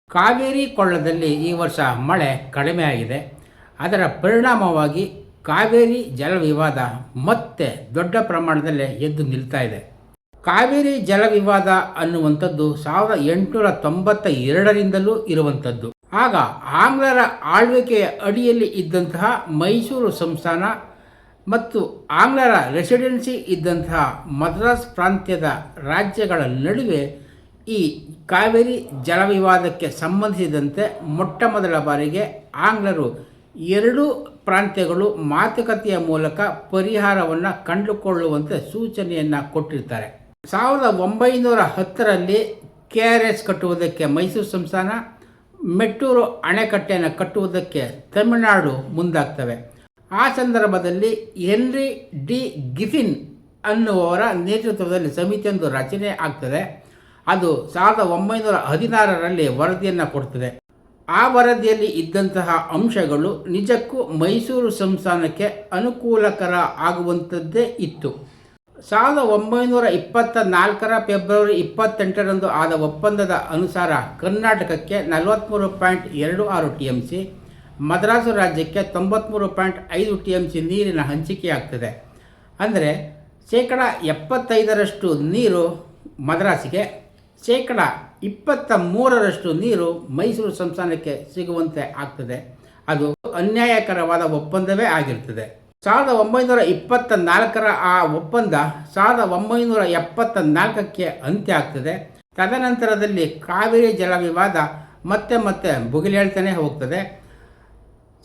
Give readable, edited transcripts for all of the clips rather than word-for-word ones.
ಕಾವೇರಿ ಕೊಳ್ಳದಲ್ಲಿ ಈ ವರ್ಷ ಮಳೆ ಕಡಿಮೆಯಾಗಿದೆ. ಅದರ ಪರಿಣಾಮವಾಗಿ ಕಾವೇರಿ ಜಲ ವಿವಾದ ಮತ್ತೆ ದೊಡ್ಡ ಪ್ರಮಾಣದಲ್ಲಿ ಎದ್ದು ನಿಲ್ತಾ ಇದೆ. ಕಾವೇರಿ ಜಲ ವಿವಾದ ಅನ್ನುವಂಥದ್ದು 1892ರಿಂದಲೂ ಇರುವಂಥದ್ದು. ಆಗ ಆಂಗ್ಲರ ಆಳ್ವಿಕೆಯ ಅಡಿಯಲ್ಲಿ ಇದ್ದಂತಹ ಮೈಸೂರು ಸಂಸ್ಥಾನ ಮತ್ತು ಆಂಗ್ಲರ ರೆಸಿಡೆನ್ಸಿ ಇದ್ದಂತಹ ಮದ್ರಾಸ್ ಪ್ರಾಂತ್ಯದ ರಾಜ್ಯಗಳ ನಡುವೆ ಈ ಕಾವೇರಿ ಜಲ ವಿವಾದಕ್ಕೆ ಸಂಬಂಧಿಸಿದಂತೆ ಮೊಟ್ಟ ಮೊದಲ ಬಾರಿಗೆ ಆಂಗ್ಲರು ಎರಡೂ ಪ್ರಾಂತ್ಯಗಳು ಮಾತುಕತೆಯ ಮೂಲಕ ಪರಿಹಾರವನ್ನು ಕಂಡುಕೊಳ್ಳುವಂತೆ ಸೂಚನೆಯನ್ನು ಕೊಟ್ಟಿರ್ತಾರೆ. 1910ರಲ್ಲಿ KRS ಕಟ್ಟುವುದಕ್ಕೆ ಮೈಸೂರು ಸಂಸ್ಥಾನ, ಮೆಟ್ಟೂರು ಅಣೆಕಟ್ಟೆಯನ್ನು ಕಟ್ಟುವುದಕ್ಕೆ ತಮಿಳುನಾಡು ಮುಂದಾಗ್ತವೆ. ಆ ಸಂದರ್ಭದಲ್ಲಿ ಹೆನ್ರಿ ಡಿ ಗಿಫಿನ್ ಅನ್ನುವವರ ನೇತೃತ್ವದಲ್ಲಿ ಸಮಿತಿಯೊಂದು ರಚನೆ ಆಗ್ತದೆ. ಅದು 1916ರಲ್ಲಿ ವರದಿಯನ್ನು ಕೊಡ್ತದೆ. ಆ ವರದಿಯಲ್ಲಿ ಇದ್ದಂತಹ ಅಂಶಗಳು ನಿಜಕ್ಕೂ ಮೈಸೂರು ಸಂಸ್ಥಾನಕ್ಕೆ ಅನುಕೂಲಕರ ಆಗುವಂಥದ್ದೇ ಇತ್ತು. 1924ರ ಫೆಬ್ರವರಿ 28ರಂದು ಆದ ಒಪ್ಪಂದದ ಅನುಸಾರ ಕರ್ನಾಟಕಕ್ಕೆ 43.26 TMC, ಮದ್ರಾಸು ರಾಜ್ಯಕ್ಕೆ 93.5 TMC ನೀರಿನ ಹಂಚಿಕೆಯಾಗ್ತದೆ. ಅಂದರೆ 75% ನೀರು ಮದ್ರಾಸಿಗೆ, 23% ನೀರು ಮೈಸೂರು ಸಂಸ್ಥಾನಕ್ಕೆ ಸಿಗುವಂತೆ ಆಗ್ತದೆ. ಅದು ಅನ್ಯಾಯಕರವಾದ ಒಪ್ಪಂದವೇ ಆಗಿರ್ತದೆ. 1924ರ ಆ ಒಪ್ಪಂದ 1974ಕ್ಕೆ ಅಂತ್ಯ ಆಗ್ತದೆ. ತದನಂತರದಲ್ಲಿ ಕಾವೇರಿ ಜಲ ವಿವಾದ ಮತ್ತೆ ಭುಗಿಲೇಳ್ತಾನೆ ಹೋಗ್ತದೆ.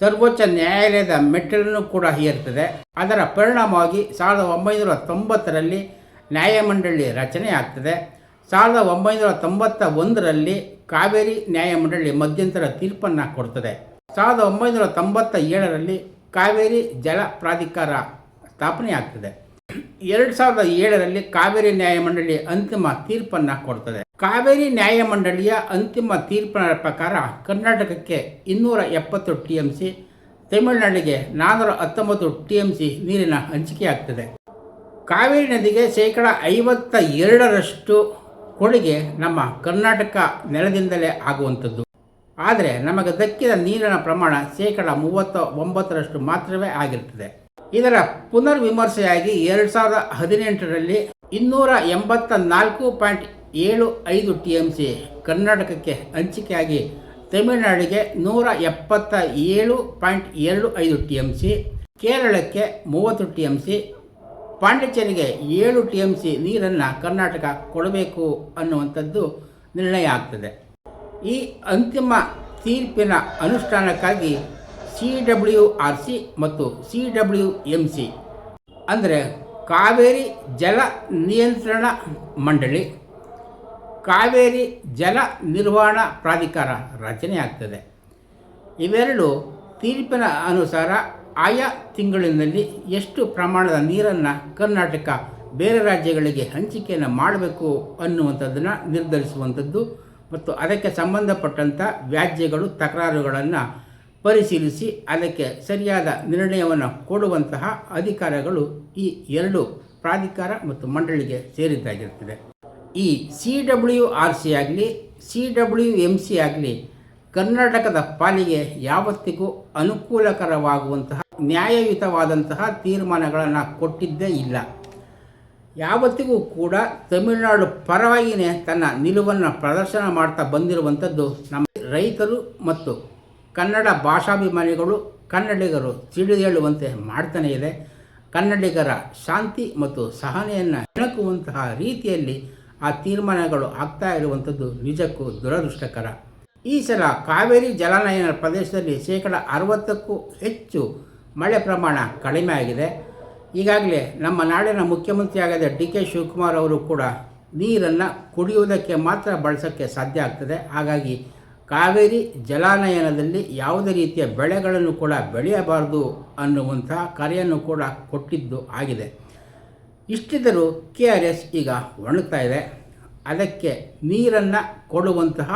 ಸರ್ವೋಚ್ಚ ನ್ಯಾಯಾಲಯದ ಮೆಟ್ಟಿಲನ್ನು ಕೂಡ ಏರ್ತದೆ. ಅದರ ಪರಿಣಾಮವಾಗಿ 1990ರಲ್ಲಿ ನ್ಯಾಯಮಂಡಳಿ ರಚನೆ ಆಗ್ತದೆ. 1991ರಲ್ಲಿ ಕಾವೇರಿ ನ್ಯಾಯಮಂಡಳಿ ಮಧ್ಯಂತರ ತೀರ್ಪನ್ನು ಕೊಡ್ತದೆ. 1997ರಲ್ಲಿ ಕಾವೇರಿ ಜಲ ಪ್ರಾಧಿಕಾರ ಸ್ಥಾಪನೆ ಆಗ್ತದೆ. 2007ರಲ್ಲಿ ಕಾವೇರಿ ನ್ಯಾಯಮಂಡಳಿ ಅಂತಿಮ ತೀರ್ಪನ್ನು ಕೊಡ್ತದೆ. ಕಾವೇರಿ ನ್ಯಾಯಮಂಡಳಿಯ ಅಂತಿಮ ತೀರ್ಪಿನ ಪ್ರಕಾರ ಕರ್ನಾಟಕಕ್ಕೆ 270 TMC, ತಮಿಳುನಾಡಿಗೆ 419 TMC ನೀರಿನ ಹಂಚಿಕೆಯಾಗ್ತದೆ. ಕಾವೇರಿ ನದಿಗೆ 52% ಕೊಡುಗೆ ನಮ್ಮ ಕರ್ನಾಟಕ ನೆಲದಿಂದಲೇ ಆಗುವಂಥದ್ದು. ಆದರೆ ನಮಗೆ ದಕ್ಕಿದ ನೀರಿನ ಪ್ರಮಾಣ 39% ಮಾತ್ರವೇ ಆಗಿರ್ತದೆ. ಇದರ ಪುನರ್ವಿಮರ್ಶೆಯಾಗಿ 2018ರಲ್ಲಿ 284.75 TMC ಕರ್ನಾಟಕಕ್ಕೆ ಹಂಚಿಕೆಯಾಗಿ ತಮಿಳುನಾಡಿಗೆ 177.25 TMC, ಕೇರಳಕ್ಕೆ 30 TMC, ಪಾಂಡಿಚೇರಿಗೆ 7 TMC ನೀರನ್ನು ಕರ್ನಾಟಕ ಕೊಡಬೇಕು ಅನ್ನುವಂಥದ್ದು ನಿರ್ಣಯ ಆಗ್ತದೆ. ಈ ಅಂತಿಮ ತೀರ್ಪಿನ ಅನುಷ್ಠಾನಕ್ಕಾಗಿ CWRC ಮತ್ತು CWMC ಅಂದರೆ ಕಾವೇರಿ ಜಲ ನಿಯಂತ್ರಣ ಮಂಡಳಿ, ಕಾವೇರಿ ಜಲ ನಿರ್ವಹಣಾ ಪ್ರಾಧಿಕಾರ ರಚನೆ ಆಗ್ತದೆ. ಇವೆರಡು ತೀರ್ಪಿನ ಅನುಸಾರ ಆಯಾ ತಿಂಗಳಿನಲ್ಲಿ ಎಷ್ಟು ಪ್ರಮಾಣದ ನೀರನ್ನು ಕರ್ನಾಟಕ ಬೇರೆ ರಾಜ್ಯಗಳಿಗೆ ಹಂಚಿಕೆಯನ್ನು ಮಾಡಬೇಕು ಅನ್ನುವಂಥದ್ದನ್ನು ನಿರ್ಧರಿಸುವಂಥದ್ದು ಮತ್ತು ಅದಕ್ಕೆ ಸಂಬಂಧಪಟ್ಟಂಥ ವ್ಯಾಜ್ಯಗಳು, ತಕರಾರುಗಳನ್ನು ಪರಿಶೀಲಿಸಿ ಅದಕ್ಕೆ ಸರಿಯಾದ ನಿರ್ಣಯವನ್ನು ಕೊಡುವಂತಹ ಅಧಿಕಾರಗಳು ಈ ಎರಡು ಪ್ರಾಧಿಕಾರ ಮತ್ತು ಮಂಡಳಿಗೆ ಸೇರಿದ್ದಾಗಿರ್ತದೆ. ಈ CWRC ಆಗಲಿ CWMC ಆಗಲಿ ಕರ್ನಾಟಕದ ಪಾಲಿಗೆ ಯಾವತ್ತಿಗೂ ಅನುಕೂಲಕರವಾಗುವಂತಹ ನ್ಯಾಯಯುತವಾದಂತಹ ತೀರ್ಮಾನಗಳನ್ನು ಕೊಟ್ಟಿದ್ದೇ ಇಲ್ಲ. ಯಾವತ್ತಿಗೂ ಕೂಡ ತಮಿಳುನಾಡು ಪರವಾಗಿಯೇ ತನ್ನ ನಿಲುವನ್ನು ಪ್ರದರ್ಶನ ಮಾಡ್ತಾ ಬಂದಿರುವಂಥದ್ದು ನಮ್ಮ ರೈತರು ಮತ್ತು ಕನ್ನಡ ಭಾಷಾಭಿಮಾನಿಗಳು, ಕನ್ನಡಿಗರು ತಿಳಿದೇಳುವಂತೆ ಮಾಡ್ತಾನೇ ಇದೆ. ಕನ್ನಡಿಗರ ಶಾಂತಿ ಮತ್ತು ಸಹನೆಯನ್ನು ಹೆಣಕುವಂತಹ ರೀತಿಯಲ್ಲಿ ಆ ತೀರ್ಮಾನಗಳು ಆಗ್ತಾ ಇರುವಂಥದ್ದು ನಿಜಕ್ಕೂ ದುರದೃಷ್ಟಕರ. ಈ ಸಲ ಕಾವೇರಿ ಜಲಾನಯನ ಪ್ರದೇಶದಲ್ಲಿ 60%ಕ್ಕೂ ಹೆಚ್ಚು ಮಳೆ ಪ್ರಮಾಣ ಕಡಿಮೆ ಆಗಿದೆ. ಈಗಾಗಲೇ ನಮ್ಮ ನಾಡಿನ ಮುಖ್ಯಮಂತ್ರಿಯಾದ DK ಶಿವಕುಮಾರ್ ಅವರು ಕೂಡ ನೀರನ್ನು ಕುಡಿಯುವುದಕ್ಕೆ ಮಾತ್ರ ಬಳಸೋಕ್ಕೆ ಸಾಧ್ಯ ಆಗ್ತದೆ. ಹಾಗಾಗಿ ಕಾವೇರಿ ಜಲಾನಯನದಲ್ಲಿ ಯಾವುದೇ ರೀತಿಯ ಬೆಳೆಗಳನ್ನು ಕೂಡ ಬೆಳೆಯಬಾರದು ಅನ್ನುವಂತಹ ಕರೆಯನ್ನು ಕೂಡ ಕೊಟ್ಟಿದ್ದು ಆಗಿದೆ. ಇಷ್ಟಿದ್ದರೂ KRS ಈಗ ಒಣಗ್ತಾ ಇದೆ. ಅದಕ್ಕೆ ನೀರನ್ನು ಕೊಡುವಂತಹ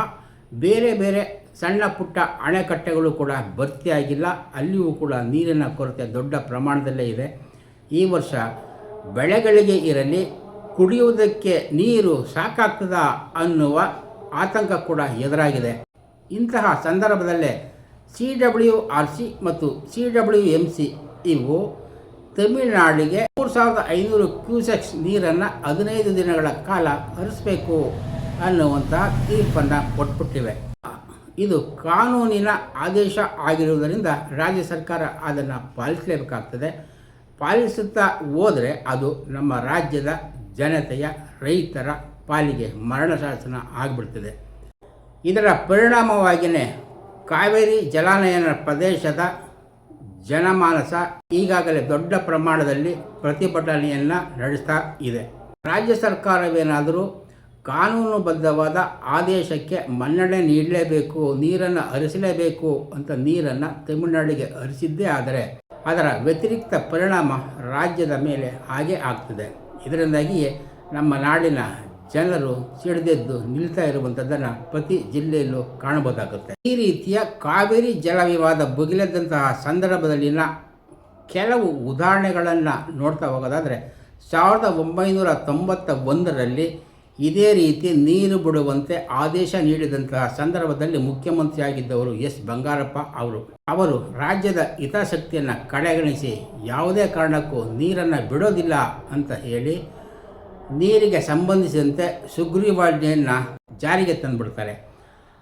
ಬೇರೆ ಬೇರೆ ಸಣ್ಣ ಪುಟ್ಟ ಅಣೆಕಟ್ಟೆಗಳು ಕೂಡ ಭರ್ತಿಯಾಗಿಲ್ಲ. ಅಲ್ಲಿಯೂ ಕೂಡ ನೀರಿನ ಕೊರತೆ ದೊಡ್ಡ ಪ್ರಮಾಣದಲ್ಲೇ ಇದೆ. ಈ ವರ್ಷ ಬೆಳೆಗಳಿಗೆ ಇರಲಿ, ಕುಡಿಯುವುದಕ್ಕೆ ನೀರು ಸಾಕಾಗ್ತದಾ ಅನ್ನುವ ಆತಂಕ ಕೂಡ ಎದುರಾಗಿದೆ. ಇಂತಹ ಸಂದರ್ಭದಲ್ಲೇ CWRC ಮತ್ತು CWMC ಇವು ತಮಿಳುನಾಡಿಗೆ 3500 ಕ್ಯೂಸೆಕ್ಸ್ ನೀರನ್ನು 15 ದಿನಗಳ ಕಾಲ ಹರಿಸಬೇಕು ಅನ್ನುವಂತಹ ತೀರ್ಪನ್ನು ಕೊಟ್ಬಿಟ್ಟಿವೆ. ಇದು ಕಾನೂನಿನ ಆದೇಶ ಆಗಿರುವುದರಿಂದ ರಾಜ್ಯ ಸರ್ಕಾರ ಅದನ್ನು ಪಾಲಿಸಲೇಬೇಕಾಗ್ತದೆ. ಪಾಲಿಸುತ್ತಾ ಹೋದರೆ ಅದು ನಮ್ಮ ರಾಜ್ಯದ ಜನತೆಯ ರೈತರ ಪಾಲಿಗೆ ಮರಣ ಶಾಸನ ಆಗಿಬಿಡ್ತದೆ. ಇದರ ಪರಿಣಾಮವಾಗಿಯೇ ಕಾವೇರಿ ಜಲಾನಯನ ಪ್ರದೇಶದ ಜನಮಾನಸ ಈಗಾಗಲೇ ದೊಡ್ಡ ಪ್ರಮಾಣದಲ್ಲಿ ಪ್ರತಿಭಟನೆಯನ್ನು ನಡೆಸ್ತಾ ಇದೆ. ರಾಜ್ಯ ಸರ್ಕಾರವೇನಾದರೂ ಕಾನೂನುಬದ್ಧವಾದ ಆದೇಶಕ್ಕೆ ಮನ್ನಣೆ ನೀಡಲೇಬೇಕು, ನೀರನ್ನು ಹರಿಸಲೇಬೇಕು ಅಂತ ನೀರನ್ನು ತಮಿಳುನಾಡಿಗೆ ಹರಿಸಿದ್ದೇ ಆದರೆ ಅದರ ವ್ಯತಿರಿಕ್ತ ಪರಿಣಾಮ ರಾಜ್ಯದ ಮೇಲೆ ಹಾಗೇ ಆಗ್ತದೆ. ಇದರಿಂದಾಗಿಯೇ ನಮ್ಮ ನಾಡಿನ ಜನರು ಸಿಡಿದೆದ್ದು ನಿಲ್ತಾ ಇರುವಂಥದ್ದನ್ನು ಪ್ರತಿ ಜಿಲ್ಲೆಯಲ್ಲೂ ಕಾಣಬಹುದಾಗುತ್ತೆ. ಈ ರೀತಿಯ ಕಾವೇರಿ ಜಲ ವಿವಾದ ಭುಗಿಲೆದ್ದಂತಹ ಸಂದರ್ಭದಲ್ಲಿನ ಕೆಲವು ಉದಾಹರಣೆಗಳನ್ನು ನೋಡ್ತಾ ಹೋಗೋದಾದರೆ 1991ರಲ್ಲಿ ಇದೇ ರೀತಿ ನೀರು ಬಿಡುವಂತೆ ಆದೇಶ ನೀಡಿದಂತಹ ಸಂದರ್ಭದಲ್ಲಿ ಮುಖ್ಯಮಂತ್ರಿಯಾಗಿದ್ದವರು ಎಸ್ ಬಂಗಾರಪ್ಪ ಅವರು ರಾಜ್ಯದ ಹಿತಾಸಕ್ತಿಯನ್ನು ಕಡೆಗಣಿಸಿ ಯಾವುದೇ ಕಾರಣಕ್ಕೂ ನೀರನ್ನು ಬಿಡೋದಿಲ್ಲ ಅಂತ ಹೇಳಿ ನೀರಿಗೆ ಸಂಬಂಧಿಸಿದಂತೆ ಸುಗ್ರೀವಾಜ್ಞೆಯನ್ನು ಜಾರಿಗೆ ತಂದುಬಿಡ್ತಾರೆ.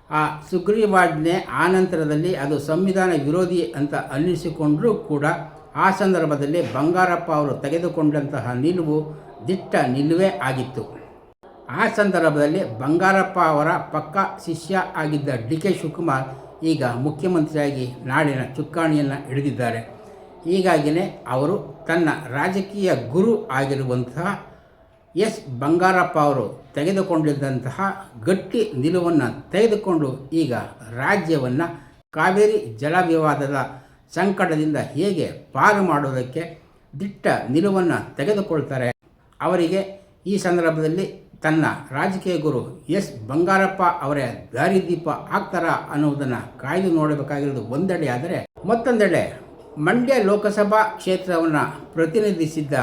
ಆ ಸುಗ್ರೀವಾಜ್ಞೆ ಆನಂತರದಲ್ಲಿ ಅದು ಸಂವಿಧಾನ ವಿರೋಧಿ ಅಂತ ಅನ್ನಿಸಿಕೊಂಡರೂ ಕೂಡ ಆ ಸಂದರ್ಭದಲ್ಲಿ ಬಂಗಾರಪ್ಪ ಅವರು ತೆಗೆದುಕೊಂಡಂತಹ ನಿಲುವು ದಿಟ್ಟ ನಿಲುವೇ ಆಗಿತ್ತು. ಆ ಸಂದರ್ಭದಲ್ಲಿ ಬಂಗಾರಪ್ಪ ಅವರ ಪಕ್ಕ ಶಿಷ್ಯ ಆಗಿದ್ದ DK ಶಿವಕುಮಾರ್ ಈಗ ಮುಖ್ಯಮಂತ್ರಿಯಾಗಿ ನಾಡಿನ ಚುಕ್ಕಾಣಿಯನ್ನು ಹಿಡಿದಿದ್ದಾರೆ. ಹೀಗಾಗಿಯೇ ಅವರು ತನ್ನ ರಾಜಕೀಯ ಗುರು ಆಗಿರುವಂತಹ ಎಸ್ ಬಂಗಾರಪ್ಪ ಅವರು ತೆಗೆದುಕೊಂಡಿದ್ದಂತಹ ಗಟ್ಟಿ ನಿಲುವನ್ನು ತೆಗೆದುಕೊಂಡು ಈಗ ರಾಜ್ಯವನ್ನು ಕಾವೇರಿ ಜಲ ವಿವಾದದ ಸಂಕಟದಿಂದ ಹೇಗೆ ಪಾರು ಮಾಡುವುದಕ್ಕೆ ದಿಟ್ಟ ನಿಲುವನ್ನು ತೆಗೆದುಕೊಳ್ತಾರೆ. ಅವರಿಗೆ ಈ ಸಂದರ್ಭದಲ್ಲಿ ತನ್ನ ರಾಜಕೀಯ ಗುರು ಎಸ್ ಬಂಗಾರಪ್ಪ ಅವರೇ ದಾರಿದೀಪ ಆಗ್ತಾರಾ ಅನ್ನುವುದನ್ನು ಕಾಯ್ದು ನೋಡಬೇಕಾಗಿರೋದು ಒಂದೆಡೆ. ಆದರೆ ಮತ್ತೊಂದೆಡೆ ಮಂಡ್ಯ ಲೋಕಸಭಾ ಕ್ಷೇತ್ರವನ್ನು ಪ್ರತಿನಿಧಿಸಿದ್ದ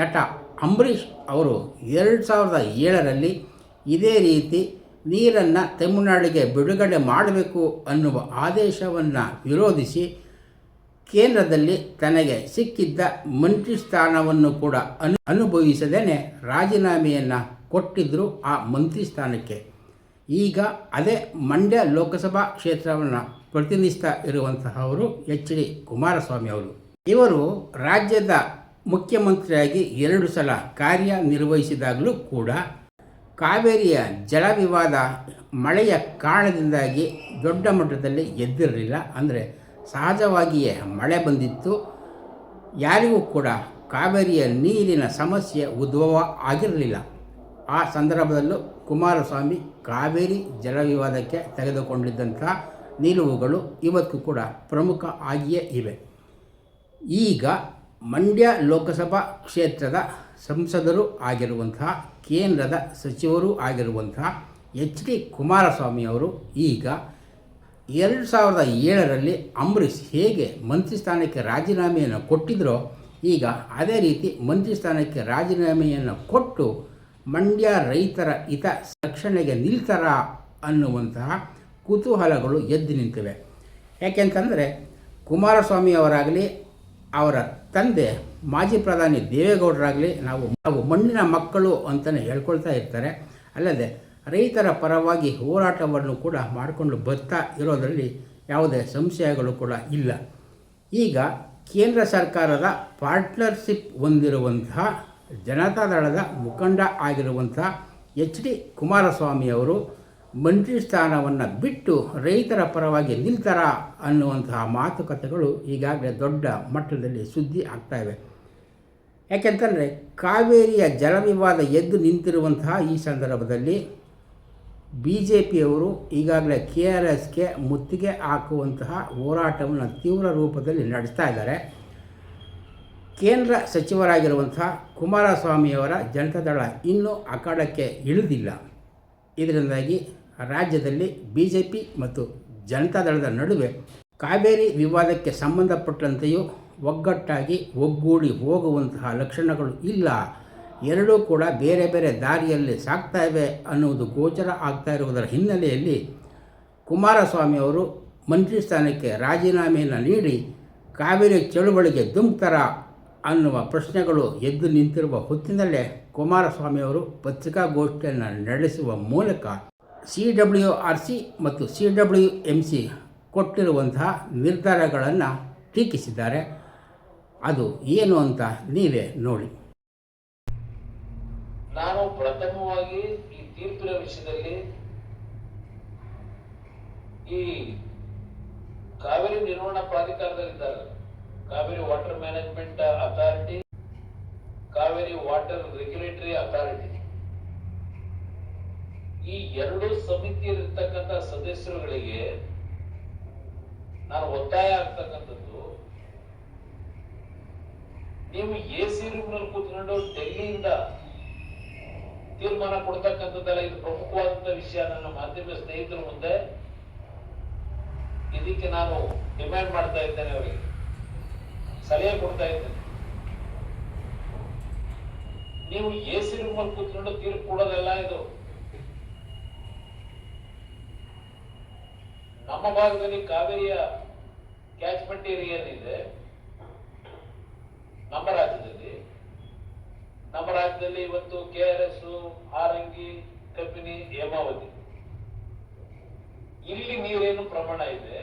ನಟ ಅಂಬರೀಷ್ ಅವರು 2007ರಲ್ಲಿ ಇದೇ ರೀತಿ ನೀರನ್ನು ತಮಿಳುನಾಡಿಗೆ ಬಿಡುಗಡೆ ಮಾಡಬೇಕು ಅನ್ನುವ ಆದೇಶವನ್ನು ವಿರೋಧಿಸಿ ಕೇಂದ್ರದಲ್ಲಿ ತನಗೆ ಸಿಕ್ಕಿದ್ದ ಮಂತ್ರಿ ಸ್ಥಾನವನ್ನು ಕೂಡ ಅನುಭವಿಸದೇ ರಾಜೀನಾಮೆಯನ್ನು ಕೊಟ್ಟಿದ್ದರು ಆ ಮಂತ್ರಿ ಸ್ಥಾನಕ್ಕೆ. ಈಗ ಅದೇ ಮಂಡ್ಯ ಲೋಕಸಭಾ ಕ್ಷೇತ್ರವನ್ನು ಪ್ರತಿನಿಧಿಸ್ತಾ ಇರುವಂತಹವರು HD ಕುಮಾರಸ್ವಾಮಿ ಅವರು. ಇವರು ರಾಜ್ಯದ ಮುಖ್ಯಮಂತ್ರಿಯಾಗಿ 2 ಸಲ ಕಾರ್ಯನಿರ್ವಹಿಸಿದಾಗಲೂ ಕೂಡ ಕಾವೇರಿಯ ಜಲ ವಿವಾದ ಮಳೆಯ ಕಾರಣದಿಂದಾಗಿ ದೊಡ್ಡ ಮಟ್ಟದಲ್ಲಿ ಎದ್ದಿರಲಿಲ್ಲ. ಅಂದರೆ ಸಹಜವಾಗಿಯೇ ಮಳೆ ಬಂದಿತ್ತು, ಯಾರಿಗೂ ಕೂಡ ಕಾವೇರಿಯ ನೀರಿನ ಸಮಸ್ಯೆ ಉದ್ಭವ ಆಗಿರಲಿಲ್ಲ. ಆ ಸಂದರ್ಭದಲ್ಲೂ ಕುಮಾರಸ್ವಾಮಿ ಕಾವೇರಿ ಜಲ ವಿವಾದಕ್ಕೆ ತೆಗೆದುಕೊಂಡಿದ್ದಂಥ ನಿಲುವುಗಳು ಇವತ್ತು ಕೂಡ ಪ್ರಮುಖ ಆಗಿಯೇ ಇವೆ. ಈಗ ಮಂಡ್ಯ ಲೋಕಸಭಾ ಕ್ಷೇತ್ರದ ಸಂಸದರು ಆಗಿರುವಂತಹ ಕೇಂದ್ರದ ಸಚಿವರೂ ಆಗಿರುವಂತಹ HD ಕುಮಾರಸ್ವಾಮಿಯವರು ಈಗ 2007ರಲ್ಲಿ ಅಂಬರೀಷ್ ಹೇಗೆ ಮಂತ್ರಿ ಸ್ಥಾನಕ್ಕೆ ರಾಜೀನಾಮೆಯನ್ನು ಕೊಟ್ಟಿದ್ದರೋ ಈಗ ಅದೇ ರೀತಿ ಮಂತ್ರಿ ಸ್ಥಾನಕ್ಕೆ ರಾಜೀನಾಮೆಯನ್ನು ಕೊಟ್ಟು ಮಂಡ್ಯ ರೈತರ ಹಿತ ರಕ್ಷಣೆಗೆ ನಿಲ್ತಾರಾ ಅನ್ನುವಂತಹ ಕುತೂಹಲಗಳು ಎದ್ದು ನಿಂತಿವೆ. ಯಾಕೆಂತಂದರೆ ಕುಮಾರಸ್ವಾಮಿ ಅವರಾಗಲಿ ಅವರ ತಂದೆ ಮಾಜಿ ಪ್ರಧಾನಿ ದೇವೇಗೌಡರಾಗಲಿ ನಾವು ಮಣ್ಣಿನ ಮಕ್ಕಳು ಅಂತಲೇ ಹೇಳ್ಕೊಳ್ತಾ ಇರ್ತಾರೆ. ಅಲ್ಲದೆ ರೈತರ ಪರವಾಗಿ ಹೋರಾಟವನ್ನು ಕೂಡ ಮಾಡಿಕೊಂಡು ಬರ್ತಾ ಇರೋದರಲ್ಲಿ ಯಾವುದೇ ಸಂಶಯಗಳು ಕೂಡ ಇಲ್ಲ. ಈಗ ಕೇಂದ್ರ ಸರ್ಕಾರದ ಪಾರ್ಟ್ನರ್ಶಿಪ್ ಹೊಂದಿರುವಂತಹ ಜನತಾದಳದ ಮುಖಂಡ ಆಗಿರುವಂತಹ HD ಕುಮಾರಸ್ವಾಮಿಯವರು ಮಂತ್ರಿ ಸ್ಥಾನವನ್ನು ಬಿಟ್ಟು ರೈತರ ಪರವಾಗಿ ನಿಲ್ತಾರಾ ಅನ್ನುವಂತಹ ಮಾತುಕತೆಗಳು ಈಗಾಗಲೇ ದೊಡ್ಡ ಮಟ್ಟದಲ್ಲಿ ಸುದ್ದಿ ಆಗ್ತಾಯಿವೆ. ಯಾಕೆಂತಂದರೆ ಕಾವೇರಿಯ ಜಲ ವಿವಾದ ಎದ್ದು ನಿಂತಿರುವಂತಹ ಈ ಸಂದರ್ಭದಲ್ಲಿ BJPಯವರು ಈಗಾಗಲೇ KRSಗೆ ಮುತ್ತಿಗೆ ಹಾಕುವಂತಹ ಹೋರಾಟವನ್ನು ತೀವ್ರ ರೂಪದಲ್ಲಿ ನಡೆಸ್ತಾ ಇದ್ದಾರೆ. ಕೇಂದ್ರ ಸಚಿವರಾಗಿರುವಂತಹ ಕುಮಾರಸ್ವಾಮಿಯವರ ಜನತಾದಳ ಇನ್ನೂ ಅಖಾಡಕ್ಕೆ ಇಳಿದಿಲ್ಲ. ಇದರಿಂದಾಗಿ ರಾಜ್ಯದಲ್ಲಿ BJP ಮತ್ತು ಜನತಾದಳದ ನಡುವೆ ಕಾವೇರಿ ವಿವಾದಕ್ಕೆ ಸಂಬಂಧಪಟ್ಟಂತೆಯೂ ಒಗ್ಗಟ್ಟಾಗಿ ಒಗ್ಗೂಡಿ ಹೋಗುವಂತಹ ಲಕ್ಷಣಗಳು ಇಲ್ಲ. ಎರಡೂ ಕೂಡ ಬೇರೆ ಬೇರೆ ದಾರಿಯಲ್ಲಿ ಸಾಗ್ತಾ ಇವೆ ಅನ್ನುವುದು ಗೋಚರ ಆಗ್ತಾ ಇರುವುದರ ಹಿನ್ನೆಲೆಯಲ್ಲಿ ಕುಮಾರಸ್ವಾಮಿ ಅವರು ಮಂತ್ರಿ ಸ್ಥಾನಕ್ಕೆ ರಾಜೀನಾಮೆಯನ್ನು ನೀಡಿ ಕಾವೇರಿ ಚಳುವಳಿಗೆ ಧುಮುಕ್ತಾರ ಅನ್ನುವ ಪ್ರಶ್ನೆಗಳು ಎದ್ದು ನಿಂತಿರುವ ಹೊತ್ತಿನಲ್ಲೇ ಕುಮಾರಸ್ವಾಮಿಯವರು ಪತ್ರಿಕಾಗೋಷ್ಠಿಯನ್ನು ನಡೆಸುವ ಮೂಲಕ CWRC ಮತ್ತು CWMC ಕೊಟ್ಟಿರುವಂತಹ ನಿರ್ಧಾರಗಳನ್ನು ಟೀಕಿಸಿದ್ದಾರೆ. ಅದು ಏನು ಅಂತ ನೀವೇ ನೋಡಿ. ನಾನು ಪ್ರಥಮವಾಗಿ ಈ ತೀರ್ಪಿನ ವಿಷಯದಲ್ಲಿ ಈ ಕಾವೇರಿ ನಿರ್ವಹಣಾ ಪ್ರಾಧಿಕಾರದಲ್ಲಿದ್ದಾರೆ, Kaveri water management authority, Kaveri water regulatory authority, ಈ ಎರಡು ಸಮಿತಿಯಲ್ಲಿರ್ತಕ್ಕಂಥ ಸದಸ್ಯರುಗಳಿಗೆ ನಾನು ಒತ್ತಾಯ ಆಗ್ತಕ್ಕಂಥದ್ದು, ನೀವು AC ರೂಮ್ನಲ್ಲಿ ಕೂತ್ಕೊಂಡು ಡೆಲ್ಲಿಯಿಂದ ತೀರ್ಮಾನ ಕೊಡ್ತಕ್ಕಂಥದ್ದೆಲ್ಲ ಇದು ಪ್ರಮುಖವಾದಂತ ವಿಷಯ. ನನ್ನ ಮಾಧ್ಯಮ ಸ್ನೇಹಿತರ ಮುಂದೆ ಇದಕ್ಕೆ ನಾನು ಡಿಮ್ಯಾಂಡ್ ಮಾಡ್ತಾ ಇದ್ದೇನೆ, ಅವರಿಗೆ ಸಲಹೆ ಕೊಡ್ತಾ ಇದ್ದೇನೆ. ನೀವು AC ರೂಮಲ್ಲಿ ಕೂತ್ಕೊಂಡು ತೀರ್ಪು ಕೊಡೋದೆಲ್ಲ ಇದು ನಮ್ಮ ಭಾಗದಲ್ಲಿ ಕಾವೇರಿಯ ಕ್ಯಾಚ್ಮೆಂಟ್ ಏರಿಯಾ ಏನಿದೆ ನಮ್ಮ ರಾಜ್ಯದಲ್ಲಿ ಇವತ್ತು KRS, ಹಾರಂಗಿ, ಕಬಿನಿ, ಹೇಮಾವತಿ, ಇಲ್ಲಿ ನೀರೇನು ಪ್ರಮಾಣ ಇದೆ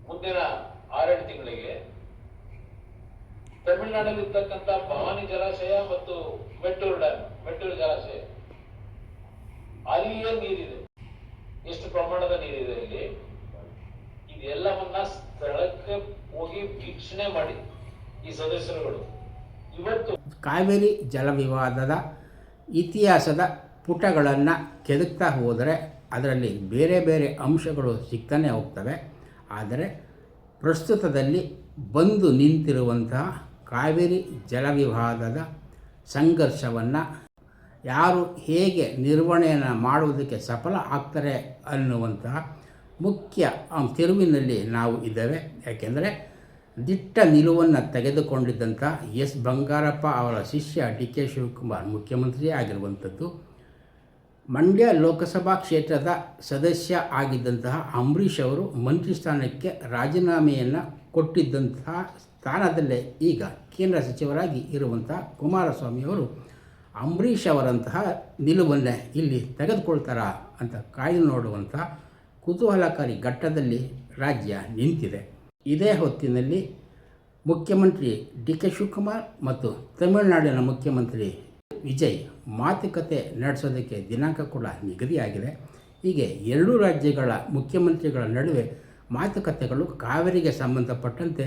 ಮುಂದಿನ 6 ತಿಂಗಳಿಗೆ ತಮಿಳುನಾಡಲ್ಲಿ ಇರ್ತಕ್ಕಂಥ ಭವಾನಿ ಜಲಾಶಯ ಮತ್ತು ಮೆಟ್ಟೂರು ಜಲಾಶಯ ಅಲ್ಲಿಯೇ ನೀರಿದೆ, ಎಷ್ಟು ಪ್ರಮಾಣದ ನೀರಿದೆ ಇಲ್ಲಿ, ಇದೆಲ್ಲವನ್ನ ಸ್ಥಳಕ್ಕೆ ಹೋಗಿ ವೀಕ್ಷಣೆ ಮಾಡಿ ಈ ಸದಸ್ಯರುಗಳು ಇವತ್ತು ಕಾವೇರಿ ಜಲವಿವಾದದ ಇತಿಹಾಸದ ಪುಟಗಳನ್ನು ಕೆದಕ್ತಾ ಹೋದರೆ ಅದರಲ್ಲಿ ಬೇರೆ ಬೇರೆ ಅಂಶಗಳು ಸಿಗ್ತಾನೆ ಹೋಗ್ತವೆ. ಆದರೆ ಪ್ರಸ್ತುತದಲ್ಲಿ ಬಂದು ನಿಂತಿರುವಂತಹ ಕಾವೇರಿ ಜಲವಿವಾದದ ಸಂಘರ್ಷವನ್ನು ಯಾರು ಹೇಗೆ ನಿರ್ವಹಣೆಯನ್ನು ಮಾಡುವುದಕ್ಕೆ ಸಫಲ ಆಗ್ತಾರೆ ಅನ್ನುವಂತಹ ಮುಖ್ಯ ತಿರುವಿನಲ್ಲಿ ನಾವು ಇದ್ದೇವೆ. ಯಾಕೆಂದರೆ ದಿಟ್ಟ ನಿಲುವನ್ನು ತೆಗೆದುಕೊಂಡಿದ್ದಂಥ ಬಂಗಾರಪ್ಪ ಅವರ ಶಿಷ್ಯ DK ಶಿವಕುಮಾರ್ ಮುಖ್ಯಮಂತ್ರಿ ಆಗಿರುವಂಥದ್ದು, ಮಂಡ್ಯ ಲೋಕಸಭಾ ಕ್ಷೇತ್ರದ ಸದಸ್ಯ ಆಗಿದ್ದಂತಹ ಅಂಬರೀಷ್ ಅವರು ಮಂತ್ರಿ ಸ್ಥಾನಕ್ಕೆ ರಾಜೀನಾಮೆಯನ್ನು ಕೊಟ್ಟಿದ್ದಂತಹ ಸ್ಥಾನದಲ್ಲೇ ಈಗ ಕೇಂದ್ರ ಸಚಿವರಾಗಿ ಇರುವಂತಹ ಕುಮಾರಸ್ವಾಮಿಯವರು ಅಂಬರೀಷ್ ಅವರಂತಹ ನಿಲುವನ್ನೇ ಇಲ್ಲಿ ತೆಗೆದುಕೊಳ್ತಾರಾ ಅಂತ ಕಾಯ್ದು ನೋಡುವಂಥ ಕುತೂಹಲಕಾರಿ ಘಟ್ಟದಲ್ಲಿ ರಾಜ್ಯ ನಿಂತಿದೆ. ಇದೇ ಹೊತ್ತಿನಲ್ಲಿ ಮುಖ್ಯಮಂತ್ರಿ DK ಶಿವಕುಮಾರ್ ಮತ್ತು ತಮಿಳುನಾಡಿನ ಮುಖ್ಯಮಂತ್ರಿ ವಿಜಯ್ ಮಾತುಕತೆ ನಡೆಸೋದಕ್ಕೆ ದಿನಾಂಕ ಕೂಡ ನಿಗದಿಯಾಗಿದೆ. ಹೀಗೆ ಎರಡೂ ರಾಜ್ಯಗಳ ಮುಖ್ಯಮಂತ್ರಿಗಳ ನಡುವೆ ಮಾತುಕತೆಗಳು ಕಾವೇರಿಗೆ ಸಂಬಂಧಪಟ್ಟಂತೆ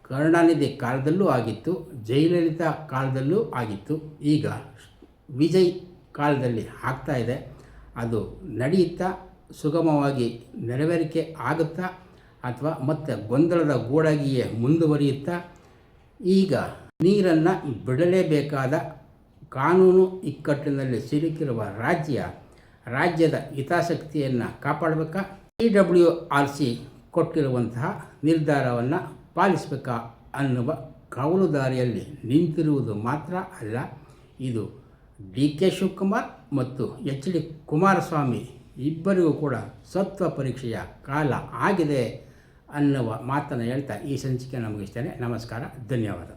ಕರುಣಾನಿಧಿ ಕಾಲದಲ್ಲೂ ಆಗಿತ್ತು, ಜಯಲಲಿತಾ ಕಾಲದಲ್ಲೂ ಆಗಿತ್ತು, ಈಗ ವಿಜಯ್ ಕಾಲದಲ್ಲಿ ಆಗ್ತಾ ಇದೆ. ಅದು ನಡೆಯುತ್ತಾ ಸುಗಮವಾಗಿ ನೆರವೇರಿಕೆ ಆಗುತ್ತಾ ಅಥವಾ ಮತ್ತೆ ಗೊಂದಲದ ಗೂಡಾಗಿಯೇ ಮುಂದುವರಿಯುತ್ತಾ ಈಗ ನೀರನ್ನು ಬಿಡಲೇಬೇಕಾದ ಕಾನೂನು ಇಕ್ಕಟ್ಟಿನಲ್ಲಿ ಸಿಲುಕಿರುವ ರಾಜ್ಯದ ಹಿತಾಸಕ್ತಿಯನ್ನು ಕಾಪಾಡಬೇಕಾ, CWRC ಕೊಟ್ಟಿರುವಂತಹ ನಿರ್ಧಾರವನ್ನು ಪಾಲಿಸಬೇಕಾ ಅನ್ನುವ ಕವಲುದಾರಿಯಲ್ಲಿ ನಿಂತಿರುವುದು ಮಾತ್ರ ಅಲ್ಲ, ಇದು DK ಶಿವಕುಮಾರ್ ಮತ್ತು HD ಕುಮಾರಸ್ವಾಮಿ ಇಬ್ಬರಿಗೂ ಕೂಡ ಸತ್ವ ಪರೀಕ್ಷೆಯ ಕಾಲ ಆಗಿದೆ ಅನ್ನುವ ಮಾತನ್ನು ಹೇಳ್ತಾ ಈ ಸಂಚಿಕೆ ಮುಗಿಸ್ತೇನೆ. ನಮಸ್ಕಾರ, ಧನ್ಯವಾದ.